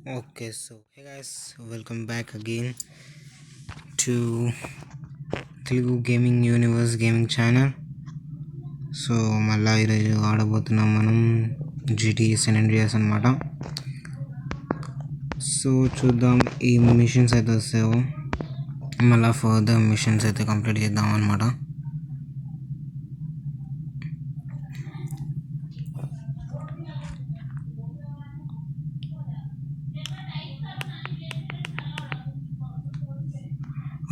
Okay, so hey guys, welcome back again to Telugu Gaming Universe Gaming Channel. So మళ్ళీ ఈరోజు ఆడబోతున్నాం మనం GTA San Andreas అనమాట. So చూద్దాం ఈ మిషన్స్ అయితే వస్తాయో మళ్ళీ ఫర్దర్ మిషన్స్ అయితే కంప్లీట్ చేద్దాం అనమాట.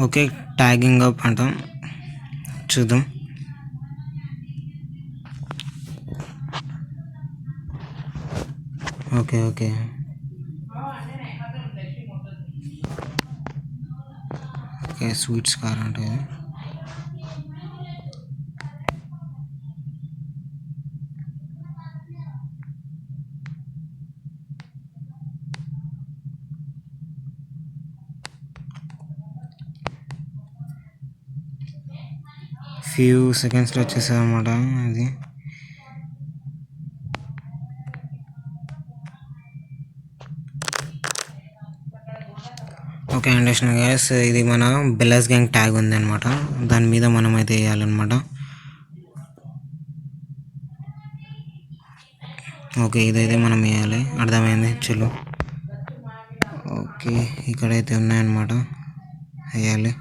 ఓకే, ట్యాగింగ్ అప్ అంటాం, చూద్దాం. Okay okay okay sweets car అంటే ఫ్యూ సెకండ్స్లో వచ్చేసాయి అన్నమాట అది. ఓకే అండర్స్టాండ్ గైస్, ఇది మన బెల్లాస్ గ్యాంగ్ ట్యాగ్ ఉంది అనమాట, దాని మీద మనం అయితే వేయాలన్నమాట. ఓకే ఇదైతే మనం వేయాలి, అర్థమైంది చెల్లు. ఓకే ఇక్కడైతే ఉన్నాయన్నమాట, వేయాలి.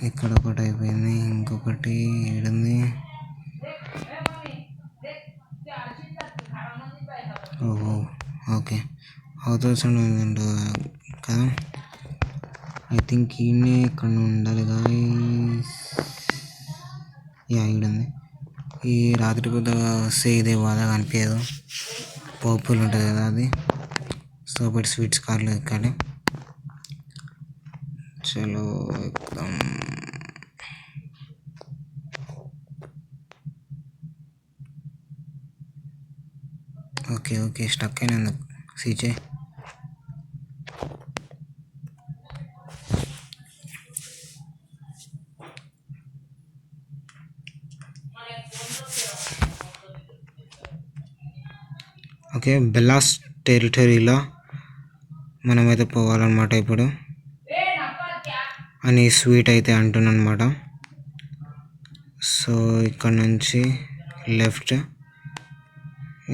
ఇక్కడ ఒకటి అయిపోయింది, ఇంకొకటి ఏడుంది. ఓహో ఓకే అవుతుంది కదా, ఐ థింక్ ఈయనే ఇక్కడ ఉండాలి గాయ్స్. యా ఈడుంది. ఈ రాత్రి పూట వస్తే ఇదే బాధగా అనిపించదు, పర్పుల్ ఉంటుంది కదా అది. సో బట్ స్వీట్స్ కార్లో ఎక్కాలి. చలో ఎక్కుదాం. ఓకే ఓకే స్టక్ అయినందుకు సీచే. ఓకే బెల్లాస్ టెరిటరీలో మనమైతే పోవాలన్నమాట ఇప్పుడు అని స్వీట్ అయితే అంటున్నమాట. సో ఇక్కడ నుంచి లెఫ్ట్,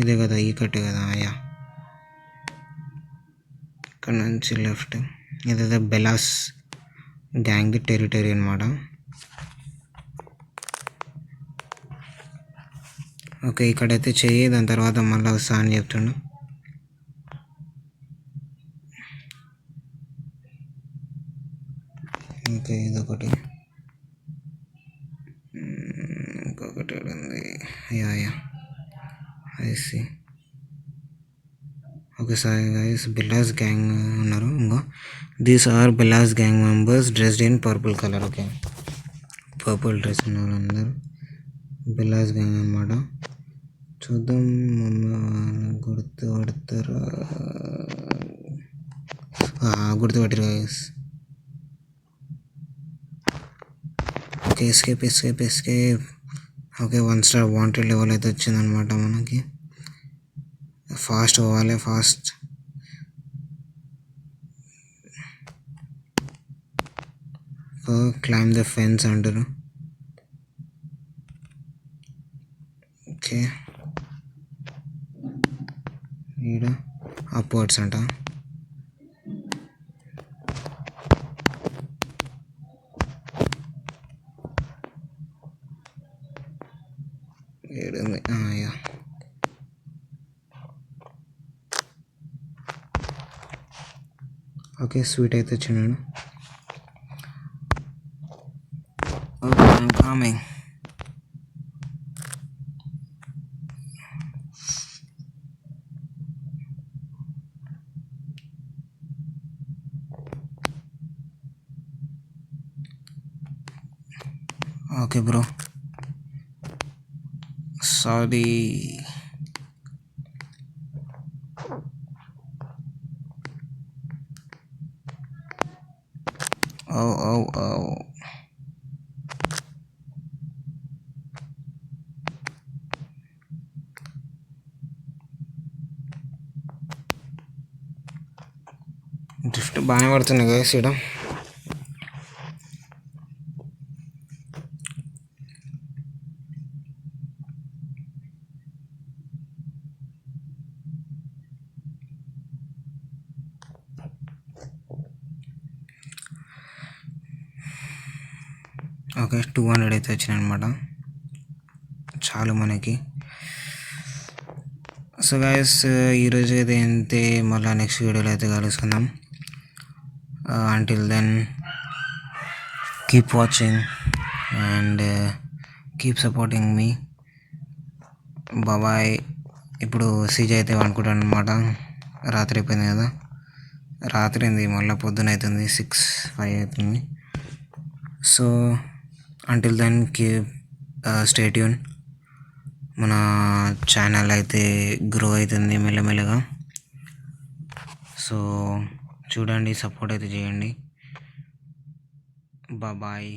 ఇదే కదా ఈ కట్టే కదా, అయ్యా ఇక్కడ నుంచి లెఫ్ట్, ఇదైతే బెల్లాస్ గ్యాంగ్ టెరిటరీ అనమాట. ఓకే ఇక్కడైతే చెయ్యి, దాని తర్వాత మళ్ళీ వస్తా అని చెప్తుండు. ఓకే ఇదొకటి, ఇంకొకటి ఉంది. Ya ya I see. Okay sorry guys, Bellas gang ఉన్నారు. ఇంకో these are Bellas gang members dressed in purple colour. Okay purple dress ఉన్న వాళ్ళందరూ బెల్లాస్ గ్యాంగ్ అన్నమాట. చూద్దాం గుర్తుపడతారా, గుర్తుపట్టారు guys. Okay escape escape escape. Okay 1 star wanted level అయితే వచ్చిందనమాట మనకి. ఫాస్ట్ పోవాలి, ఫాస్ట్. క్లైమ్ ద ఫెన్స్ అంటారు. ఓకే ఈడ అప్వర్డ్స్ అంట. ఏడుంది, యా ఓకే స్వీట్ అయితే వచ్చినాడు. Okay I'm coming. Okay bro sorry. Oh oh oh drift బాగానే పడుతుంది గైస్ ఇక్కడ. ఓకే 200 అయితే వచ్చినాయి అనమాట, చాలు మనకి. సో గైస్ ఈరోజు అయితే అంతే, మళ్ళీ నెక్స్ట్ వీడియోలో అయితే కలుసుకుందాం. Until then keep watching and keep supporting మీ. బాబాయ్. ఇప్పుడు సీజీ అయితే అనుకుంటాను అనమాట, రాత్రి అయిపోయింది కదా, రాత్రి అయింది మళ్ళీ పొద్దున అవుతుంది, 6-5 అవుతుంది. So until then keep stay tune. మన ఛానల్ అయితే గ్రో అవుతుంది మెల్లమెల్లగా. సో చూడండి, సపోర్ట్ అయితే చేయండి. బాయ్.